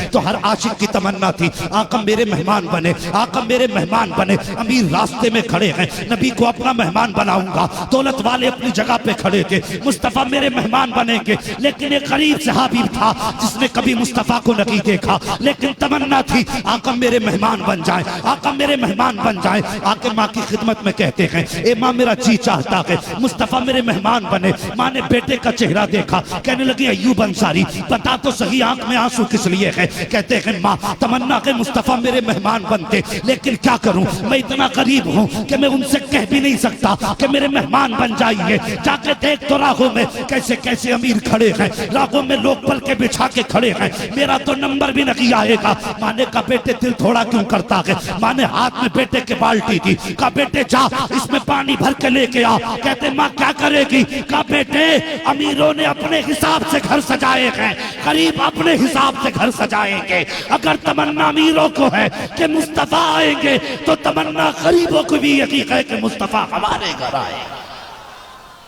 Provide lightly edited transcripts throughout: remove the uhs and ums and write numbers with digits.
तो हर आशिक की तमन्ना थी आका मेरे मेहमान बने, आका मेरे मेहमान बने। अमीर रास्ते में खड़े हैं, नबी को अपना मेहमान बनाऊंगा। दौलत वाले अपनी जगह पे खड़े थे, मुस्तफ़ा मेरे मेहमान बनेंगे। लेकिन एक गरीब सहाबी था जिसने कभी मुस्तफ़ा को नहीं देखा, लेकिन तमन्ना थी आका मेरे मेहमान बन जाए, आका मेरे मेहमान बन जाए। आके माँ की खिदमत में कहते हैं, ए माँ मेरा जी चाहता है मुस्तफ़ा मेरे मेहमान बने। माँ ने बेटे का चेहरा देखा, कहने लगी अय्यूब अंसारी बता तो सही आंख में आंसू किस लिए है। कहते हैं माँ तमन्ना के मुस्तफ़ा मेरे मेहमान बनते, लेकिन क्या करूं मैं इतना गरीब हूं कि मैं उनसे कह भी नहीं सकता कि मेरे मेहमान बन जाइए। जाके देख तो राहों में कैसे कैसे अमीर खड़े हैं, राहों में लोग पल के बिछा के खड़े हैं, मेरा तो नंबर भी नहीं आएगा। माँ ने कहा बेटे दिल थोड़ा क्यों करता है। माँ ने हाथ में बेटे के बाल्टी थी, कहा बेटे जा इसमें पानी भर के लेके आ। कहते माँ क्या करेगी। कहा बेटे अमीरों ने अपने हिसाब से घर सजाए हैं, गरीब अपने हिसाब से घर सजाएंगे। अगर तमन्ना अमीरों को है कि मुस्तफ़ा आएंगे, तो तमन्ना गरीबों को भी यकीन है कि मुस्तफ़ा हमारे घर आएगा।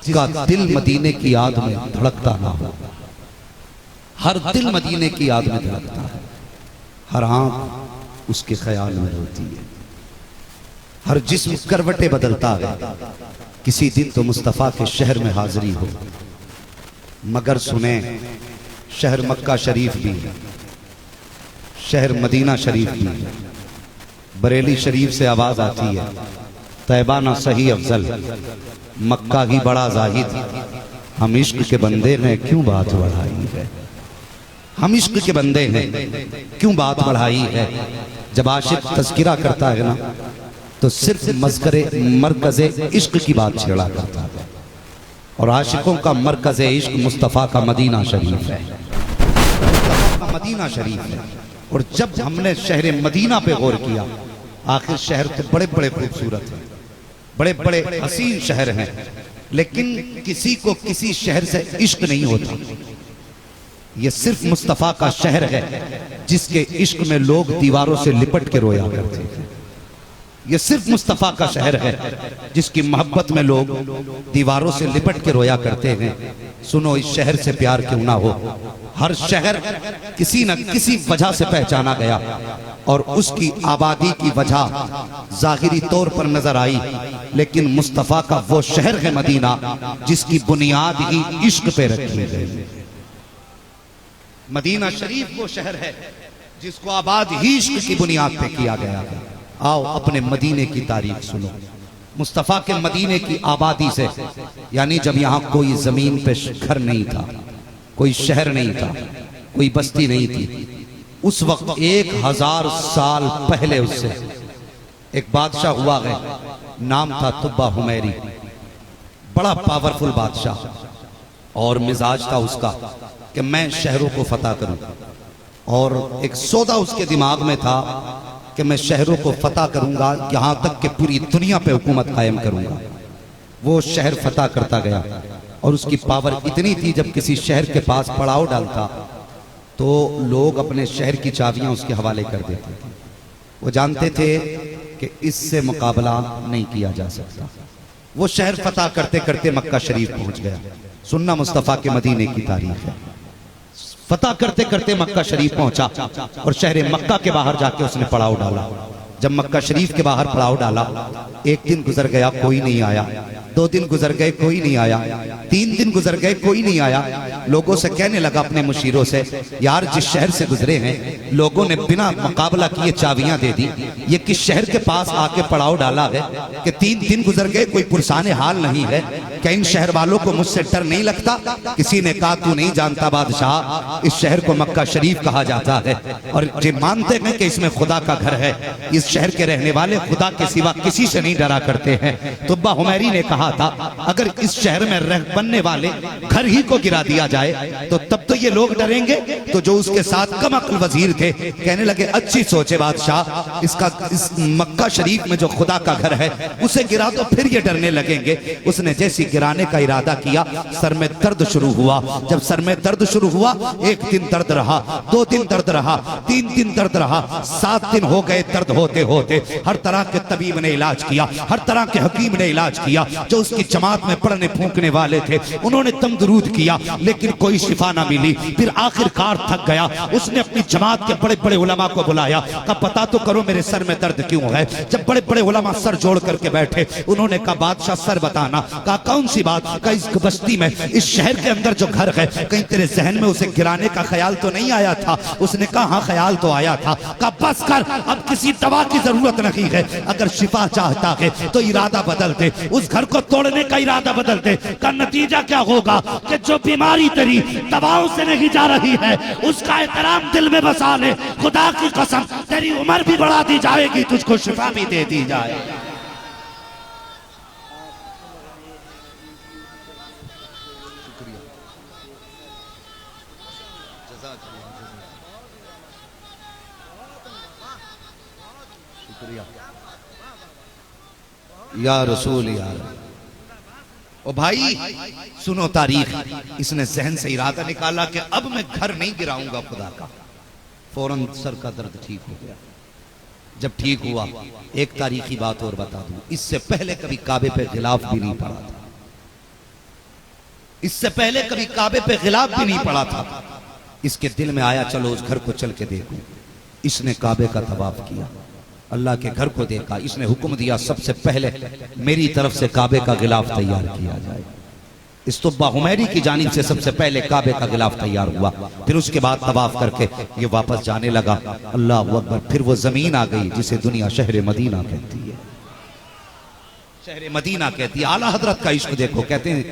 जिसका दिल मदीने की याद में धड़कता ना हो, हर दिल मदीने की याद में धड़कता है, हर आंख उसके ख्याल में रोती है, हर जिस्म करवटे बदलता है। किसी दिन तो मुस्तफ़ा के शहर में हाजिरी हो, मगर सुने शहर मक्का शरीफ भी है, शहर मदीना शरीफ भी है। बरेली शरीफ से आवाज आती है तैबा ना सही अफजल, मक्का ही बड़ा जाहिद। हम इश्क के बंदे हैं क्यों बात बढ़ाई है, हम इश्क के बंदे हैं क्यों बात बढ़ाई है। जब आशिक तज़किरा करता है ना, तो सिर्फ मज़करे मरकज़े इश्क की बात छेड़ा करता है। और आशिकों का मरकज़े इश्क मुस्तफ़ा का मदीना शरीफ है, मदीना शरीफ है। और जब हमने शहर मदीना पे गौर किया, आखिर शहर तो बड़े बड़े खूबसूरत हैं, बड़े बड़े हसीन शहर हैं, लेकिन किसी को किसी शहर से इश्क नहीं होता। ये सिर्फ मुस्तफ़ा का शहर है जिसके इश्क में लोग दीवारों से लिपट के रोया करते थे। ये सिर्फ मुस्तफ़ा का शहर है जिसकी मोहब्बत में लोग दीवारों से लिपट के रोया करते हैं। सुनो इस शहर से प्यार क्यों ना हो। हर शहर किसी न किसी वजह से पहचाना गया और उसकी आबादी की वजह जाहिरी तौर पर नजर आई, लेकिन मुस्तफ़ा का वो शहर है मदीना जिसकी बुनियाद ही इश्क पे रखी गई। मदीना शरीफ वो शहर है जिसको आबाद ही इश्क की बुनियाद पे किया गया है। आओ अपने मदीने की तारीख सुनो, मुस्तफ़ा के मदीने की आबादी से, यानी जब यहाँ कोई जमीन पे घर नहीं था, कोई शहर नहीं था, कोई बस्ती नहीं थी, उस वक्त 1000 साल पहले उससे एक बादशाह हुआ है, नाम था तुब्बा हुमैरी। बड़ा पावरफुल बादशाह, और मिजाज था उसका कि मैं शहरों को फतह करूं, और एक सौदा उसके दिमाग में था कि मैं शहरों को फतह करूंगा, यहां तक कि पूरी दुनिया पे हुकूमत कायम करूंगा। वो शहर फतह करता गया और उसकी पावर इतनी थी, जब किसी शहर के पास पड़ाव डालता तो लोग अपने शहर की चाबियां उसके हवाले कर देते थे। वो जानते थे कि इससे मुकाबला नहीं किया जा सकता। वो शहर फतह करते करते मक्का शरीफ पहुंच गया। सुन्ना मुस्तफ़ा के मदीने की तारीख है। फतह करते करते मक्का शरीफ पहुंचा और शहर मक्का के बाहर जाके उसने पड़ाव डाला। जब मक्का शरीफ के बाहर पड़ाव डाला, एक दिन गुजर गया, कोई नहीं आया। 2 दिन गुजर गए, कोई नहीं आया। 3 दिन गुजर गए, कोई नहीं आया। लोगों से कहने लगा अपने मुशीरों से, यार जिस शहर से गुजरे हैं लोगों ने बिना मुकाबला किए चाबियां दे दी, ये किस शहर के पास आके पड़ाव डाला है कि 3 दिन गुजर गए, कोई पुरसाने हाल नहीं है। क्या इन शहर वालों को मुझसे डर नहीं लगता? किसी ने कहा तू नहीं जानता बादशाह, इस शहर को मक्का शरीफ कहा जाता है और ये मानते हैं कि इसमें खुदा का घर है। इस शहर के रहने वाले खुदा के सिवा किसी से नहीं डरा करते हैं। तुब्बा हुमैरी ने कहा था, अगर इस शहर में रह बनने वाले घर ही को गिरा दिया जाए तो तब तो ये लोग डरेंगे। तो जो उसके साथ कम अक्ल वजीर थे कहने लगे, अच्छी सोचे बादशाह, इस मक्का शरीफ में जो खुदा का घर है उसे गिरा दो, फिर ये डरने लगेंगे। उसने जैसी गिराने का इरादा किया, सर में दर्द शुरू हुआ। जब सर में दर्द शुरू हुआ, एक दिन दर्द रहा, 2 दिन दर्द रहा, 3 दिन दर्द रहा, 7 दिन हो गए दर्द होते होते। हर तरह के तबीब ने इलाज किया, हर तरह के हकीम ने इलाज किया, जो उसकी जमात में पढ़ने फूंकने वाले थे उन्होंने दम दरूद किया, लेकिन कोई शिफा ना मिली। फिर आखिरकार थक गया, उसने अपनी जमात के बड़े बड़े उलमा को बुलाया, कहा पता तो करो मेरे सर में दर्द क्यों है। जब बड़े बड़े उलमा सर जोड़ करके बैठे, उन्होंने कहा बादशाह सर बताना। कहा कौन सी बात। कहा इस बस्ती में, इस शहर के अंदर जो घर है, कहीं तेरे जहन में उसे गिराने का ख्याल तो नहीं आया था। उसने कहा हाँ ख्याल तो आया था। कहा बस कर, अब किसी दवा की जरूरत नहीं है, अगर शिफा चाहता है तो इरादा बदल दे, उस घर को तोड़ने का इरादा बदल दे। का नतीजा क्या होगा कि जो बीमारी तेरी दवाओं से नहीं जा रही है, उसका एहतराम दिल में बसा ले। खुदा की कसम तेरी उम्र भी बढ़ा दी जाएगी, तुझको शिफा भी दे दी जाएगी। या रसूल यार। ओ भाई सुनो तारीख। इसने जहन से इरादा निकाला कि अब मैं घर नहीं गिराऊंगा खुदा का। फौरन सर का दर्द ठीक हो गया। जब ठीक हुआ, एक तारीखी बात और बता दूं, इससे पहले कभी काबे पे गिलाफ भी नहीं पड़ा था। इससे पहले कभी काबे पे गिलाफ भी नहीं पड़ा था। इसके दिल में आया चलो उस घर को चल के देखूं। इसने काबे का तवाफ किया, अल्लाह के घर को देखा। इसने हुक्म दिया सबसे पहले मेरी तरफ से काबे का गिलाफ तैयार किया जाए। इस्तुब्बा हुमैरी की जानिब से सबसे पहले काबे का गिलाफ तैयार हुआ। फिर उसके बाद तवाफ करके ये वापस जाने लगा। अल्लाह अकबर। फिर वो जमीन आ गई जिसे दुनिया शहर मदीना कहती है। शहर मदीना कहती है। आला हजरत का इश्क देखो, कहते हैं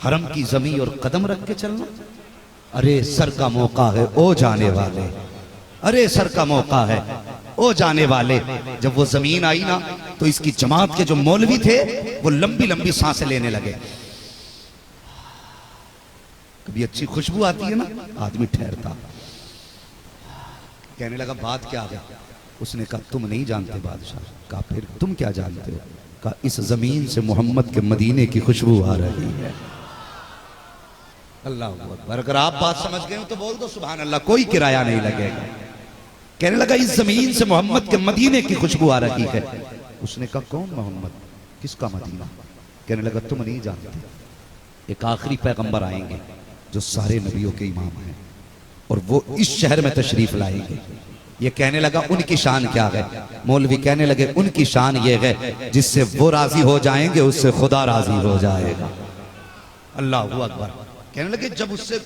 हरम की जमीन और कदम रख के चलना। अरे सर का मौका है ओ जाने वाले, अरे सर का मौका है ओ जाने वाले। जब वो जमीन आई ना, तो इसकी जमात के जो मौलवी थे वो लंबी लंबी सांसें लेने लगे। कभी अच्छी खुशबू आती है ना, आदमी ठहरता। कहने लगा बात क्या है। उसने कहा तुम नहीं जानते बादशाह। कहा फिर तुम क्या जानते हो। कहा इस जमीन से मोहम्मद के मदीने की खुशबू आ रही है। अल्लाह अकबर। अगर आप बात समझ गए हो तो बोल दो सुभान अल्लाह, कोई किराया नहीं लगेगा। कहने लगा इस जमीन से मोहम्मद के मदीने की खुशबू आ रही है। उसने कहा कौन मोहम्मद, किसका मदीना। कहने लगा तुम नहीं जानते, एक आखिरी पैगंबर आएंगे जो सारे नबियों के इमाम हैं, और वो इस शहर में तशरीफ लाएंगे। ये कहने लगा उनकी शान क्या है। मौलवी कहने लगे उनकी शान ये है जिससे वो राजी हो जाएंगे उससे खुदा राजी हो जाएगा। अल्लाह अकबर। कहने लगे जब उससे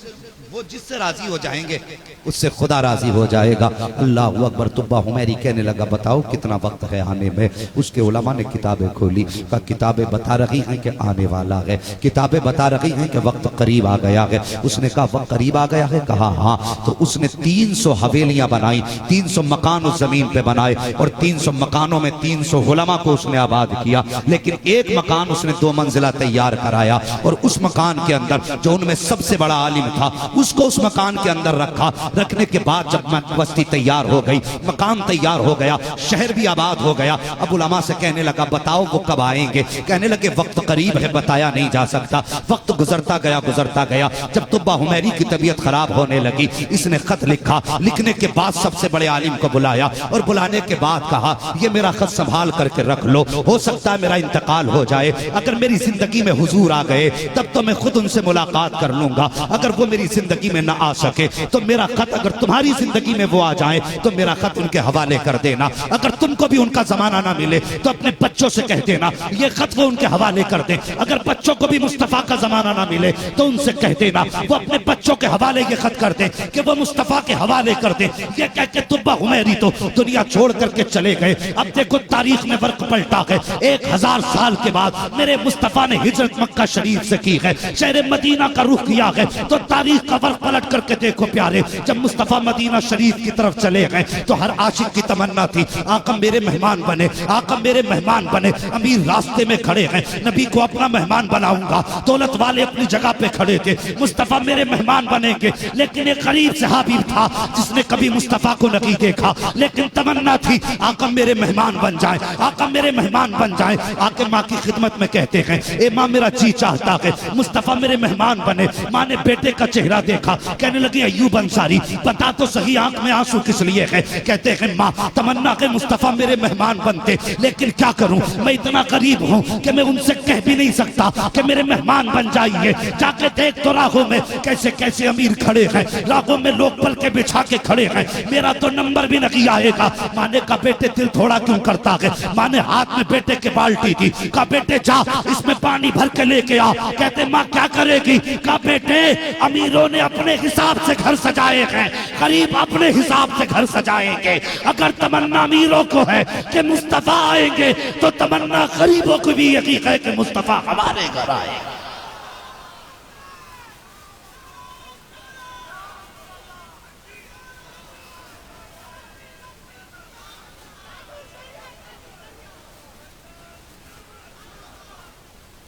वो जिससे राजी हो जाएंगे उससे खुदा राजी हो जाएगा। अल्लाह अकबर। तुब्बा हुमैरी कहने लगा बताओ कितना वक्त है आने में। उसके उलमा ने किताबें खोली, कहा किताबें बता रही हैं कि आने वाला है, किताबें बता रही हैं कि वक्त करीब आ गया है। उसने कहा वक्त करीब आ गया है। कहा हाँ। तो उसने 300 हवेलियां बनाई, 300 मकान उस जमीन पे बनाए, और 300 मकानों में 300 उलमा को उसने आबाद किया। लेकिन एक मकान उसने 2 मंजिला तैयार कराया, और उस मकान के अंदर जो उनमें सबसे बड़ा आलिम था उसको उस मकान के अंदर रखा। रखने के बाद जब बस्ती तैयार हो गई, मकान तैयार हो गया, शहर भी आबाद हो गया। अब उलमा से कहने लगा बताओ वो कब आएंगे। कहने लगे वक्त करीब है, बताया नहीं जा सकता। वक्त गुजरता गया गुजरता गया। जब तुब्बा हुमैरी की तबीयत खराब होने लगी, इसने खत लिखा। लिखने के बाद सबसे बड़े आलिम को बुलाया, और बुलाने के बाद कहा ये मेरा खत संभाल करके रख लो, हो सकता है मेरा इंतकाल हो जाए। अगर मेरी जिंदगी में हुजूर आ गए तब तो मैं खुद उनसे मुलाकात कर लूंगा। अगर वो मेरी जिंदगी में ना आ सके तो मेरा खत, अगर तुम्हारी जिंदगी में वो आ जाए तो मेरा खत उनके हवाले कर देना। अगर तुमको भी उनका जमाना ना मिले तो अपने बच्चों से कह देना ये खत वो उनके हवाले कर दे। अगर बच्चों को भी मुस्तफा का जमाना ना मिले तो उनसे कह देना वो अपने बच्चों के हवाले ये खत कर दे कि वो मुस्तफा के हवाले कर दे। ये कह के तुब्बा हुमैरी तो दुनिया छोड़ करके चले गए। अब देखो तारीख में वर्क पलटा है। 1000 साल के बाद मेरे मुस्तफा ने हिजरत मक्का शरीफ से की है, शहर मदीना का रुख किया है। तो तारीख का वर्क पलट करके देखो प्यारे, जब मुस्तफा मदीना शरीफ की तरफ चले गए तो हर आशिक की तमन्ना थी आका मेरे मेहमान बने, आका मेरे मेहमान बने। अमीर रास्ते में खड़े हैं, नबी को अपना मेहमान बनाऊंगा। दौलत वाले अपनी जगह पे खड़े थे, मुस्तफा मेरे मेहमान बनेंगे। लेकिन एक गरीब सहाबी था जिसने कभी मुस्तफा को नहीं देखा, लेकिन तमन्ना थी आका मेरे मेहमान बन जाए, आका मेरे मेहमान बन जाए। आके माँ की खिदमत में कहते हैं, ए माँ मेरा जी चाहता है मुस्तफा मेरे मेहमान बने। माँ ने बेटे का चेहरा देखा, कहने लगी अय्यूब अंसारी बता तो सही आंख में आंसू किस लिए है? कहते हैं माँ तमन्ना के मुस्तफा मेरे मेहमान बनते, लेकिन क्या करूं मैं इतना करीब हूं कि मैं उनसे कह भी नहीं सकता कि मेरे मेहमान बन जाइए। जाके देख तो राहों में कैसे कैसे अमीर खड़े हैं, राहों में लोग पल के बिछा के खड़े हैं, मेरा तो नंबर भी नहीं आएगा। माने का बेटे दिल थोड़ा क्यों करता है? माने हाथ में बेटे के बाल्टी थी, का बेटे जा इसमें पानी भर के लेके आ। कहते माँ क्या करेगी? का बेटे अमीरों ने अपने हिसाब से घर सजाए हैं, गरीब अपने हिसाब से घर सजाएंगे। अगर तमन्ना अमीरों को है कि मुस्तफा आएंगे, तो तमन्ना गरीबों को भी यकीन है कि मुस्तफा हमारे घर आएगा।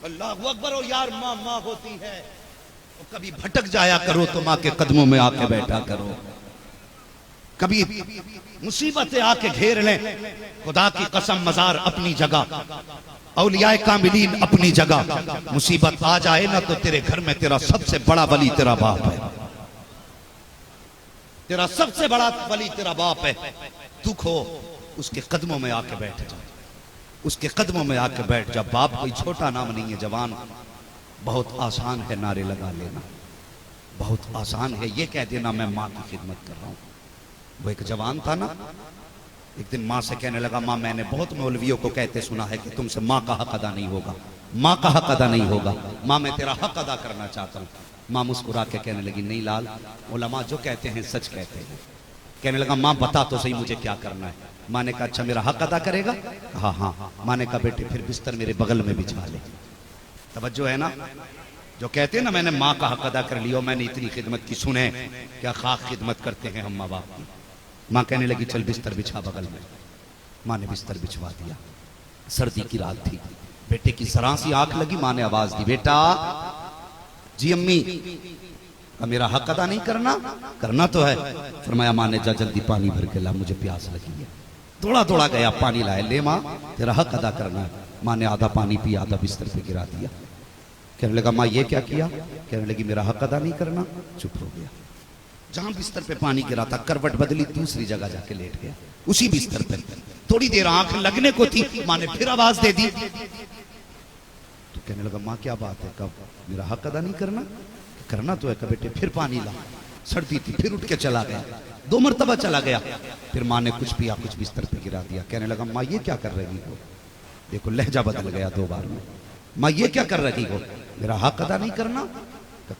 अल्लाह अकबर। और यार माँ माँ होती है, तो कभी भटक जाया करो तो माँ के कदमों में आके बैठा करो। कभी मुसीबतें आके घेर लें, खुदा की कसम मजार अपनी जगह, औलियाए कामिलीन अपनी जगह। मुसीबत आ जाए ना तो तेरे घर में तेरा सबसे बड़ा वली तेरा बाप है, तेरा सबसे बड़ा वली तेरा बाप है। दुख हो उसके कदमों में आके बैठ जा, उसके कदमों में आके बैठ जा। बाप कोई छोटा नाम नहीं है जवान। बहुत आसान है नारे लगा लेना, बहुत आसान है ये कह देना मैं माँ की खिदमत कर रहा हूँ। वो एक जवान था ना, एक दिन माँ से कहने लगा माँ मैंने बहुत मौलवियों को कहते सुना है कि तुमसे माँ का हक अदा नहीं होगा, माँ का हक अदा नहीं होगा। माँ मैं तेरा हक अदा करना चाहता हूँ। माँ मुस्कुरा के कहने लगी नहीं लाल, उलमा जो कहते हैं सच कहते हैं। कहने लगा माँ बता तो सही मुझे क्या करना है? माँ ने कहा अच्छा मेरा हक अदा करेगा? हाँ हाँ। माँ ने कहा बेटे फिर बिस्तर मेरे बगल में बिछा ले। तवज्जो है ना? जो कहते हैं ना मैंने माँ का हक अदा कर लिया, मैंने इतनी खिदमत की, सुने क्या खाक खिदमत करते हैं हम माँ बाप की। माँ कहने लगी चल बिस्तर बिछा बगल में। माँ ने बिस्तर बिछवा दिया। सर्दी की रात थी, बेटे की जरा सी आंख लगी, माँ ने आवाज दी बेटा। जी अम्मी। मेरा हक अदा नहीं करना? करना तो है। फरमाया माँ ने जा जल्दी पानी भर के ला, मुझे प्यास लगी है। दौड़ा दौड़ा गया, पानी लाया, ले माँ तेरा हक अदा करना है। माँ ने आधा पानी पिया, आधा बिस्तर पे गिरा दिया। कहने लगा माँ ये क्या किया? कहने लगी मेरा हक अदा नहीं करना। चुप हो गया। जहां बिस्तर पे पानी गिरा था करवट बदली, दूसरी जगह जाके लेट गया उसी बिस्तर पे। थोड़ी देर आंख लगने को थी, माँ ने फिर आवाज दे दी। तो कहने लगा माँ क्या बात है, कब मेरा हक अदा नहीं करना? करना तो है। कब बेटे फिर पानी ला, सर्दी थी, फिर उठ के चला गया, 2 मरतबा चला गया। फिर माँ ने कुछ पिया, कुछ बिस्तर पे गिरा दिया। कहने लगा माँ ये क्या कर रही हो? देखो लहजा बदल गया 2 बार में। माँ ये क्या कर रही हो? मेरा हक अदा नहीं करना?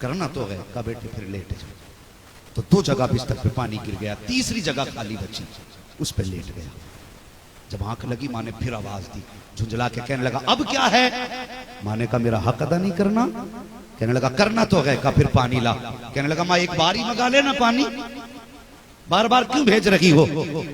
करना तो है। कहा बेटे फिर लेट जाओ। तो 2 जगह बिस्तर पे पानी गिर गया, तीसरी जगह खाली बची, उस पर लेट गया। जब आंख लगी माँ ने फिर आवाज दी, झुंझला के कहने लगा अब क्या है? माँ ने कहा मेरा हक अदा नहीं करना? कहने लगा करना तो है। कहा फिर पानी ला। कहने लगा माँ एक बार ही मंगा लेना पानी, बार बार क्यों भेज रही हो?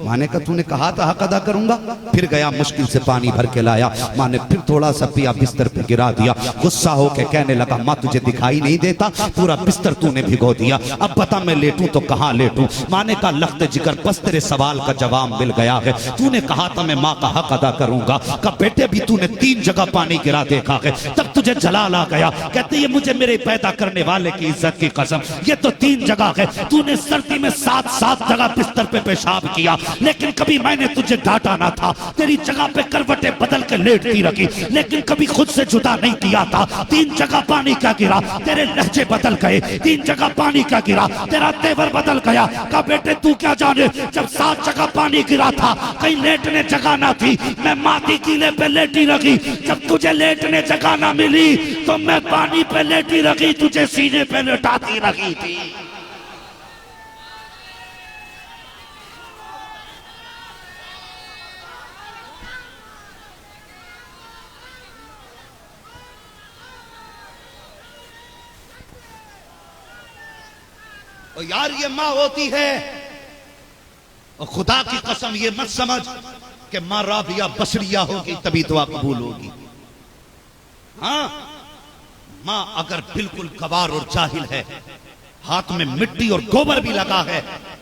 माँ ने कहा तूने कहा था हक अदा करूंगा। फिर गया मुश्किल से पानी भर के लाया। माँ ने फिर थोड़ा सा पिया, बिस्तर पे गिरा दिया। गुस्सा होके कहने लगा माँ तुझे दिखाई नहीं देता, पूरा बिस्तर तूने भिगो दिया, अब बता मैं लेटूं तो कहाँ लेटूं? माँ ने कहा लख्त जिगर बस तेरे सवाल का जवाब मिल गया है। तूने कहा था मैं माँ का हक अदा करूंगा। कहा बेटे भी तूने 3 जगह पानी गिरा देखा है, तब तुझे जलाल आ गया। कहते ये मुझे मेरे पैदा करने वाले की इज्जत की कसम, ये तो 3 जगह है। तूने सर्दी में 7 जगह बिस्तर पे पेशाब किया, लेकिन कभी मैंने तुझे डांटा ना था। तेरी जगह पे करवटें बदल के लेटती रखी, लेकिन कभी खुद से जुदा नहीं किया था। 3 जगह पानी क्या गिरा, तेरे लहजे बदल गए। 3 जगह पानी क्या गिरा, तेरा तेवर बदल गया। कहा बेटे तू क्या जाने, जब 7 जगह पानी गिरा था कहीं लेटने जगह ना थी, मैं माटी कीले पे लेटी रखी। जब तुझे लेटने जगह ना मिली तो मैं पानी पे लेटी रखी, तुझे सीने पे लेटाती रखी थी। और यार ये माँ होती है, और खुदा की कसम ये मत समझ कि माँ राबिया बसरिया होगी तभी दुआ कबूल होगी। हाँ माँ अगर बिल्कुल गवार और जाहिल है, हाथ में मिट्टी और गोबर भी लगा है,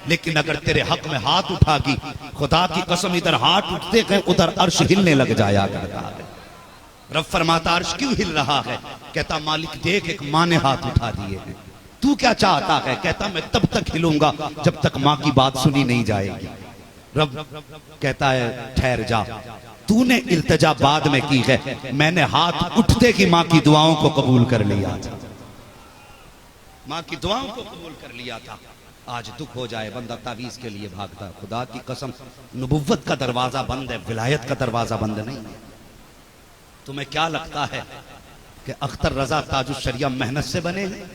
लेकिन अगर तेरे हक में हाथ उठागी, खुदा की कसम इधर हाथ उठते गए उधर अर्श हिलने लग जाया करता है। रब फरमाता अर्श क्यों हिल रहा है? कहता मालिक देख एक माँ ने हाथ उठा दिए हैं, तू क्या चाहता है? कहता मैं तब तक हिलूंगा जब तक माँ की बात सुनी नहीं जाएगी। रब कहता है ठहर जा, तूने इल्तिजा बाद में की है, मैंने हाथ उठते की माँ की दुआओं को कबूल कर लिया था, माँ की दुआओं को कबूल कर लिया था। आज दुख हो जाए बंदा तावीज के लिए भागता। खुदा की कसम नबुव्वत का दरवाजा बंद है, विलायत का दरवाजा बंद नहीं है। तुम्हें क्या लगता है कि अख्तर रजा ताजुश शरिया मेहनत से बने हैं?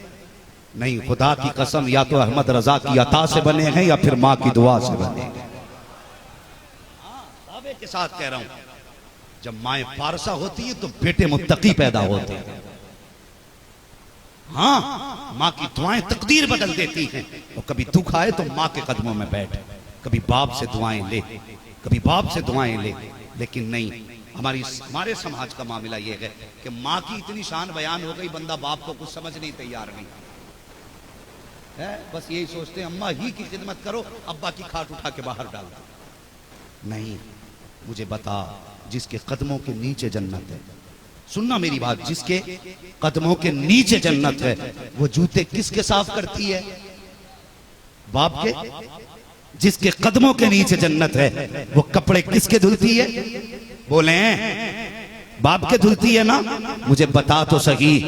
नहीं, खुदा की कसम या तो अहमद रजा की अता से बने हैं या फिर माँ की दुआ से बने हैं। दावे के साथ कह रहा हूं, जब माए पारसा होती है तो बेटे मुत्तकी पैदा होते हैं। हाँ, माँ की दुआएं तकदीर बदल देती हैं। और कभी दुख आए तो माँ के कदमों में बैठ, कभी बाप से दुआएं ले, कभी बाप से दुआएं ले। लेकिन नहीं, हमारे समाज का मामला यह है कि माँ की इतनी शान बयान हो गई, बंदा बाप को कुछ समझ नहीं तैयार नहीं है। बस यही सोचते हैं अम्मा ही की खिदमत करो, अब्बा की खाट उठा के बाहर डाल दो। नहीं, मुझे बता, जिसके कदमों के नीचे जन्नत है, सुनना मेरी बात, जिसके कदमों के नीचे जन्नत है, वो जूते किसके साफ करती है? बाप के। जिसके कदमों के नीचे जन्नत है, वो कपड़े किसके धुलती है? बोले बाप के धुलती है ना? मुझे बता तो सही,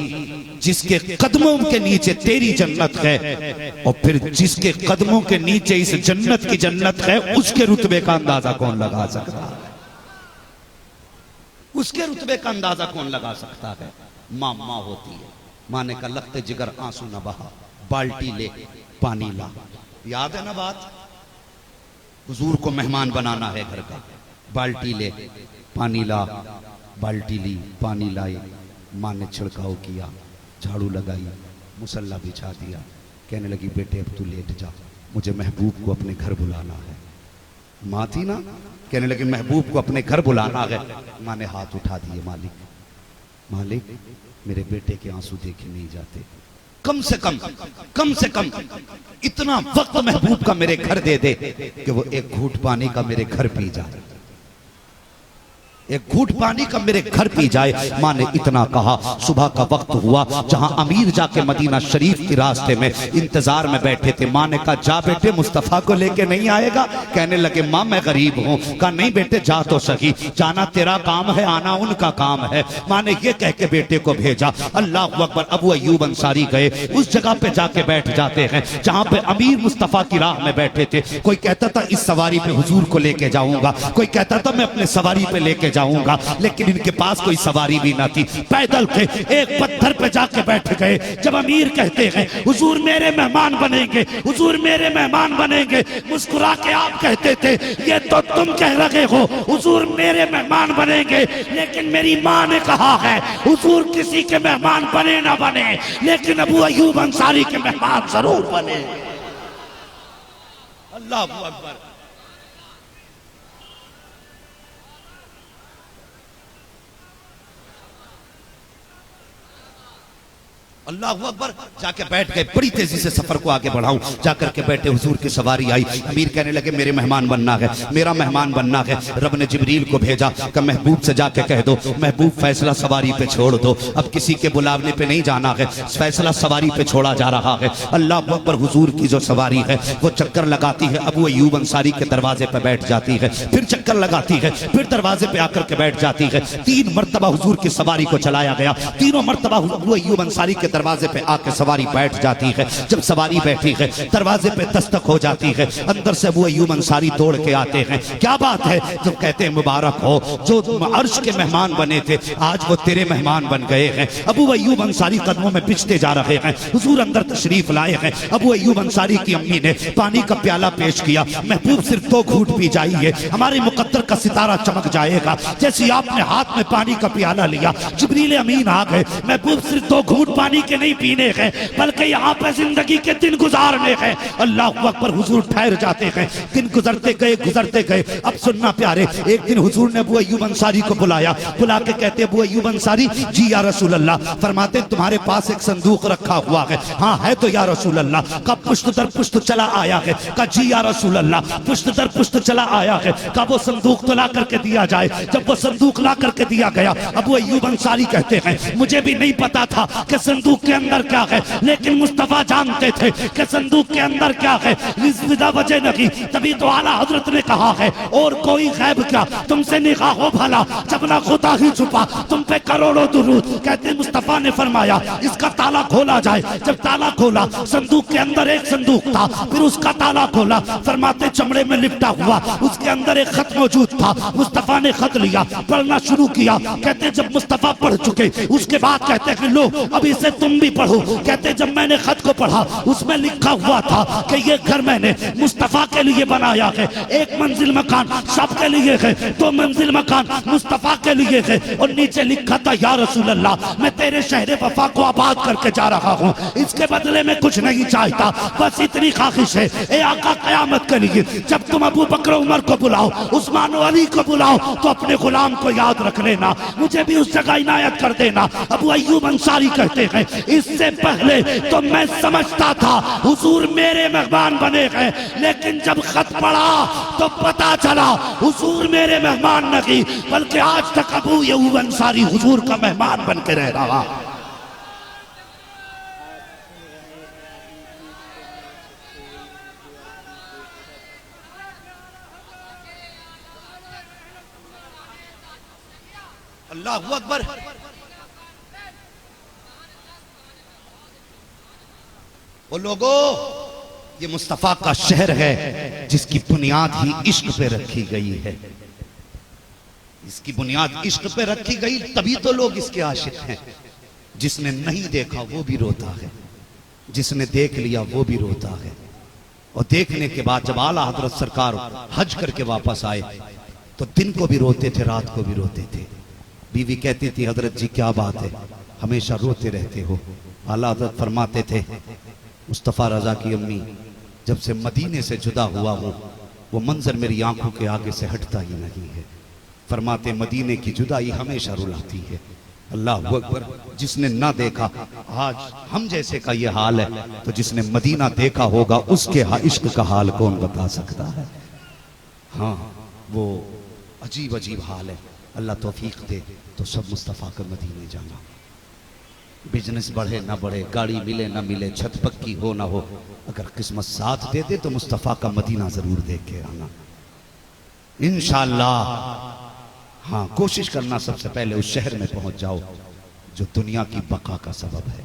जिसके कदमों के नीचे तेरी जन्नत है और फिर जिसके कदमों के नीचे इस जन्नत की जन्नत है, उसके रुतबे का अंदाजा कौन लगा सकता है? उसके रुतबे का अंदाजा कौन लगा सकता है? माँ माँ होती है। माँ ने कहा लगते जिगर आंसू न बहा, बाल्टी ले पानी ला। याद है ना बात? हुजूर को मेहमान बनाना है घर का, बाल्टी ले पानी ला। बाल्टी ली, पानी लाई, माँ ने छिड़काव किया, झाड़ू लगाई, मुसल्ला बिछा दिया। कहने लगी बेटे अब तू लेट जा, मुझे महबूब को अपने घर बुलाना है। माँ थी ना, कहने लगी महबूब को अपने घर बुलाना है। माँ ने हाथ उठा दिए, मालिक मालिक मेरे बेटे के आंसू देखे नहीं जाते, कम से कम इतना वक्त महबूब का मेरे घर दे दे कि वो एक घूंट पानी का मेरे घर पी जाए, एक घूंट पानी का मेरे घर पी जाए। माँ ने इतना कहा। सुबह का वक्त हुआ, जहां अमीर जाके मदीना शरीफ के रास्ते में इंतजार में बैठे थे। माँ ने कहा जा बेटे, मुस्तफा को लेके नहीं आएगा? कहने लगे माँ मैं गरीब हूँ। कहा नहीं बेटे जा तो सही, जाना तेरा काम है, आना उनका काम है। माँ ने ये कह के बेटे को भेजा। अल्लाह अकबर। अबू अय्यूब अंसारी गए, उस जगह पे जाके बैठ जाते हैं जहां पे अमीर मुस्तफा की राह में बैठे थे। कोई कहता था इस सवारी पे हुजूर को लेके जाऊंगा, कोई कहता था मैं अपने सवारी पे लेके जाऊंगा, लेकिन इनके पास कोई सवारी भी ना थी, पैदल थे। एक पत्थर पे जाके बैठ गए। जब अमीर कहते हैं हुजूर मेरे मेहमान बनेंगे, हुजूर मेरे मेहमान बनेंगे, मुस्कुरा के आप कहते थे ये तो तुम कह रहे हो हुजूर मेरे मेहमान बनेंगे, लेकिन मेरी माँ ने कहा है हुजूर किसी के मेहमान बने ना बने, लेकिन अबू अय्यूब अंसारी के मेहमान जरूर बने। अल्लाह अकबर। अल्लाह अकबर। जाके बैठ गए। बड़ी तेजी से सफर को आगे बढ़ाऊं, जाकर के बैठे, हुजूर की सवारी आई। अमीर कहने लगे मेरे मेहमान बनना है, मेरा मेहमान बनना है। रब ने जिब्रील को भेजा कि महबूब से जाके कह दो महबूब फैसला सवारी पे छोड़ दो, अब किसी के बुलावने पे नहीं जाना है, फैसला सवारी पे छोड़ा जा रहा है। अल्लाह अकबर। हुजूर की जो सवारी है वो चक्कर लगाती है, अबू अय्यूब अंसारी के दरवाजे पे बैठ जाती है, फिर चक्कर लगाती है, फिर दरवाजे पे आकर के बैठ जाती है। 3 मरतबा हुजूर की सवारी को चलाया गया। तीनों मरतबा अबू अय्यूब अंसारी के दरवाजे पे आके सवारी बैठ जाती है। जब सवारी बैठी है, दरवाजे पे दस्तक हो जाती है। अंदर से अबू अय्यूब अंसारी दौड़ के आते हैं। क्या बात है? तो कहते हैं मुबारक हो, जो अर्श के मेहमान बने थे आज वो तेरे मेहमान बन गए हैं। अबू अय्यूब अंसारी कदमों में पिछते जा रहे हैं। हुजूर अंदर तशरीफ लाए हैं। अबू अय्यूब अंसारी की अम्मी ने पानी का प्याला पेश किया। महबूब सिर्फ 2 घूंट पी जाइए, हमारे मुकद्दर का सितारा चमक जाएगा। जैसे आपने हाथ में पानी का प्याला लिया, जिब्रील अमीन आ गए। महबूब सिर्फ 2 घूंट पानी के नहीं पीने हैं, बल्कि यहाँ पे जिंदगी के दिन गुजारने हैं। अल्लाह अकबर। हुजूर ठहर जाते हैं, दिन गुजरते गए। अब सुनना प्यारे, एक दिन हुजूर ने अबू अय्यूब अंसारी को बुलाया, बुला के कहते अबू अय्यूब अंसारी जी या रसूल अल्लाह। फरमाते तुम्हारे पास एक संदूक रखा हुआ है। हाँ है तो या रसूल अल्लाह। कब पुश्त दर पुश्त चला आया है। का जी या रसूल अल्लाह। पुश्त दर पुश्त चला आया है। का वो संदूक तो ला करके दिया जाए। जब वो संदूक ला करके दिया गया, अबू अय्यूब अंसारी कहते हैं मुझे भी नहीं पता था कि संदूक के अंदर क्या है, लेकिन मुस्तफा जानते थे कि संदूक के अंदर क्या है। विदा वजह नहीं, तभी तो आला हजरत ने कहा है और कोई गैब क्या तुमसे निगाह हो भला, जब ना खुदा ही छुपा तुम पे करोड़ों दुरूद। कहते मुस्तफा ने फरमाया इसका ताला खोला जाए। जब ताला खोला, संदूक के अंदर एक संदूक था, फिर उसका ताला खोला, फरमाते चमड़े में लिपटा हुआ उसके अंदर एक खत मौजूद था। मुस्तफा ने खत लिया, पढ़ना शुरू किया। कहते जब मुस्तफा पढ़ चुके, उसके बाद कहते हैं लो अब इसे तुम भी पढ़ो। कहते जब मैंने खत को पढ़ा, उसमें लिखा हुआ था कि ये घर मैंने मुस्तफा के लिए बनाया है। एक मंजिल मकान सबके लिए है, 2 मंजिल मकान मुस्तफा के लिए है। और नीचे लिखा था या रसूल अल्लाह मैं तेरे शहर वफा को आबाद करके जा रहा हूँ, इसके बदले में कुछ नहीं चाहता, बस इतनी ख्वाहिश है ए आका कयामत के लिए जब तुम अबू बकर उमर को बुलाओ, उस्मान अली को बुलाओ, तो अपने गुलाम को याद रख लेना, मुझे भी उस जगह इनायत कर देना। अबू अय्यूब अंसारी कहते हैं इससे पहले तो मैं समझता था हुजूर मेरे मेहमान बने हैं, लेकिन जब खत पढ़ा तो पता चला हुजूर मेरे मेहमान नहीं, बल्कि आज तक अबू अय्यूब अंसारी हुजूर का मेहमान बन के रह रहा। अल्लाहू अकबर। वो लोगों, ये मुस्तफा का शहर है जिसकी बुनियाद ही इश्क पे रखी गई है। इसकी बुनियाद इश्क पे रखी गई, तभी तो लोग इसके आशिक हैं। जिसने नहीं देखा वो भी रोता है, जिसने देख लिया वो भी रोता है। और देखने के बाद जब आला हजरत सरकार हज करके वापस आए तो दिन को भी रोते थे, रात को भी रोते थे। बीवी कहती थी हजरत जी क्या बात है, हमेशा रोते रहते हो। आला हजरत फरमाते थे मुस्तफ़ा रजा की अम्मी जब से मदीने से जुदा हुआ हूँ, वो मंजर मेरी आंखों के आगे से हटता ही नहीं है। फरमाते मदीने की जुदाई हमेशा रुलाती है। अल्लाह अकबर। जिसने ना देखा, आज हम जैसे का ये हाल है, तो जिसने मदीना देखा होगा उसके इश्क का हाल कौन बता सकता है। हाँ, वो अजीब अजीब हाल है। अल्लाह तौफीक दे तो सब मुस्तफ़ा के मदीने जाना। बिजनेस बढ़े ना बढ़े, गाड़ी मिले ना मिले, छत पक्की हो ना हो, अगर किस्मत साथ दे दे तो मुस्तफ़ा का मदीना जरूर देख के आना इंशाअल्लाह। हाँ, कोशिश करना सबसे पहले उस शहर में पहुंच जाओ जो दुनिया की बका का सबब है।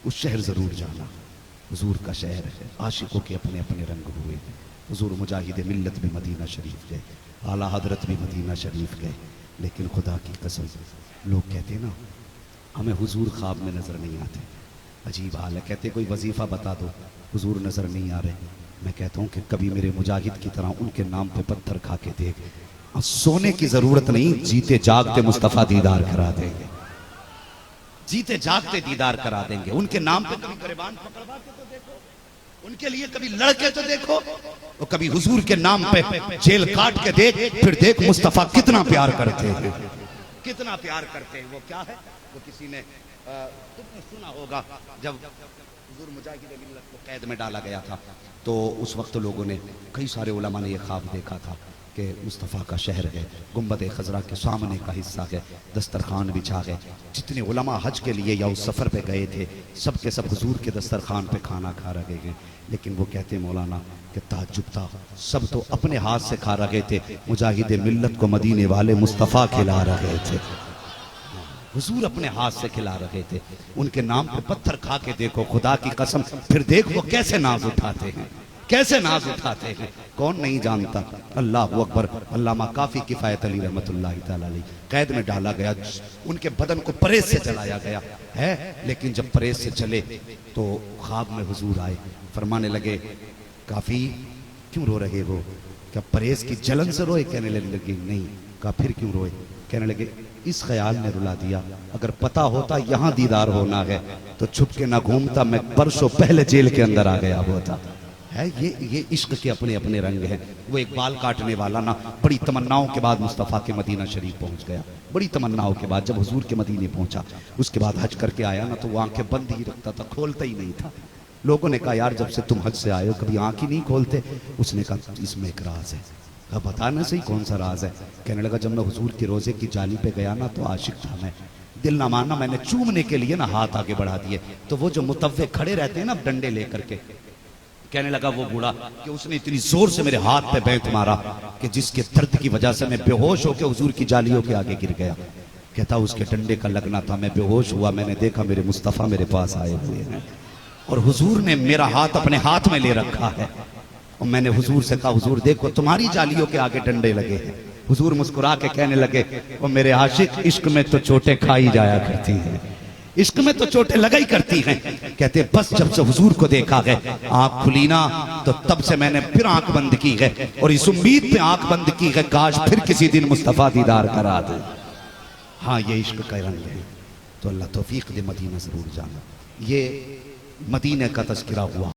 उस शहर जरूर जाना। हुजूर का शहर है, आशिकों के अपने अपने रंग हुए। हुजूर मुजाहिद मिल्लत भी मदीना शरीफ गए, आला हजरत भी मदीना शरीफ गए, लेकिन खुदा की कसम लोग कहते ना हमें हुजूर ख्वाब में नजर नहीं आते। अजीब हाल है। कहते कोई वजीफा बता दो, हुजूर नजर नहीं आ रहे। मैं कहता हूँ कि कभी मेरे मुजाहिद की तरह उनके नाम पे पत्थर खा के देख। सोने की जरूरत नहीं, जीते जागते मुस्तफा दीदार करा देंगे, जीते जागते दीदार करा देंगे। उनके नाम पे कभी गिरबान पकड़वा के तो देखो, उनके लिए कभी लड़के तो देखो, और कभी हुजूर के नाम पे जेल काट के देख, फिर देख मुस्तफा कितना प्यार करते हैं, कितना प्यार करते हैं। वो क्या है, वो किसी ने तुमने सुना होगा जब हुजूर मुजाहिद मिल्लत को कैद में डाला गया था, तो उस वक्त लोगों ने, कई सारे उलमा ने यह ख्वाब देखा था कि मुस्तफ़ा का शहर है, गुंबद खजरा के सामने का हिस्सा है, दस्तरखान बिछा है। जितने उलमा हज के लिए या उस सफ़र पे गए थे, सब के सब हुजूर के दस्तरखान पे खाना खा रहे हैं। लेकिन वो कहते मौलाना कि ताज्जुब था, सब तो अपने हाथ से खा रहे थे, मुजाहिद मिल्लत को मदीने वाले मुस्तफ़ा खिला रहे थे। हुजूर अपने हाथ से खिला रहे थे। उनके नाम पे पत्थर खा के देखो, खुदा की कसम, फिर देख वो कैसे नाज उठाते हैं, कैसे नाज उठाते हैं। कौन नहीं जानता। अल्लाह अकबर। अल्लामा काफी किफायत अली रहमतुल्लाहि तआला अलैह कैद में डाला गया, उनके बदन को परेज से जलाया गया है। लेकिन जब परेज से चले तो ख्वाब में हुजूर आए, फरमाने लगे काफी क्यों रो रहे हो, क्या परेज की जलन से रोए? कहने लगे नहीं, कहा फिर क्यों रोए? कहने लगे इस ख्याल ने रुला दिया, अगर पता होता यहाँ दीदार होना है तो छुप के ना घूमता, मैं बरसों पहले जेल के अंदर आ गया होता। है ये इश्क के अपने अपने रंग हैं। वो एक बाल काटने वाला ना बड़ी तमन्नाओं के बाद मुस्तफ़ा के मदीना शरीफ पहुंच गया, बड़ी तमन्नाओं के बाद जब हुजूर के मदीने पहुंचा, उसके बाद हज करके आया ना तो वो आंखें बंद ही रखता था, खोलता ही नहीं था। लोगों ने कहा यार जब से तुम हज से आए हो कभी आंख ही नहीं खोलते? उसने कहा इसमें एक राज है। कहा बता ना सही कौन सा राज है? कहने लगा जब मैं हुजूर के रोजे की जाली पे गया ना तो आशिक था मैं, दिल ना मानना, मैंने चूमने के लिए ना हाथ आगे बढ़ा दिए तो वो जो मुतव्वे खड़े रहते हैं ना डंडे लेकर के, कहने लगा वो बूढ़ा कि उसने इतनी जोर से मेरे हाथ पे बैंत मारा कि जिसके दर्द की वजह से मैं बेहोश होकर हुजूर की जालियों के आगे गिर गया। कहता उसके डंडे का लगना था, मैं बेहोश हुआ, मैंने देखा मेरे मुस्तफ़ा मेरे पास आए हुए हैं और हुजूर ने मेरा हाथ अपने हाथ में ले रखा है। और मैंने हुजूर से कहा हुजूर देखो तुम्हारी जालियों के आगे डंडे लगे हैं। हुजूर मुस्कुरा के कहने लगे और मेरे आशिक इश्क में तो चोटें खाई जाया करती हैं, इश्क में तो चोटें लगा ही करती हैं। कहते बस जब से हुजूर को देखा है आंख खुली ना तो तब से मैंने फिर आंख बंद की है और इस उम्मीद पे आंख बंद की है काश फिर किसी दिन मुस्तफ़ा दीदार करा दे। हाँ ये इश्क का रंग है। तो अल्लाह तौफीक दे मदीना जरूर जाना। ये मदीने का तज़किरा हुआ।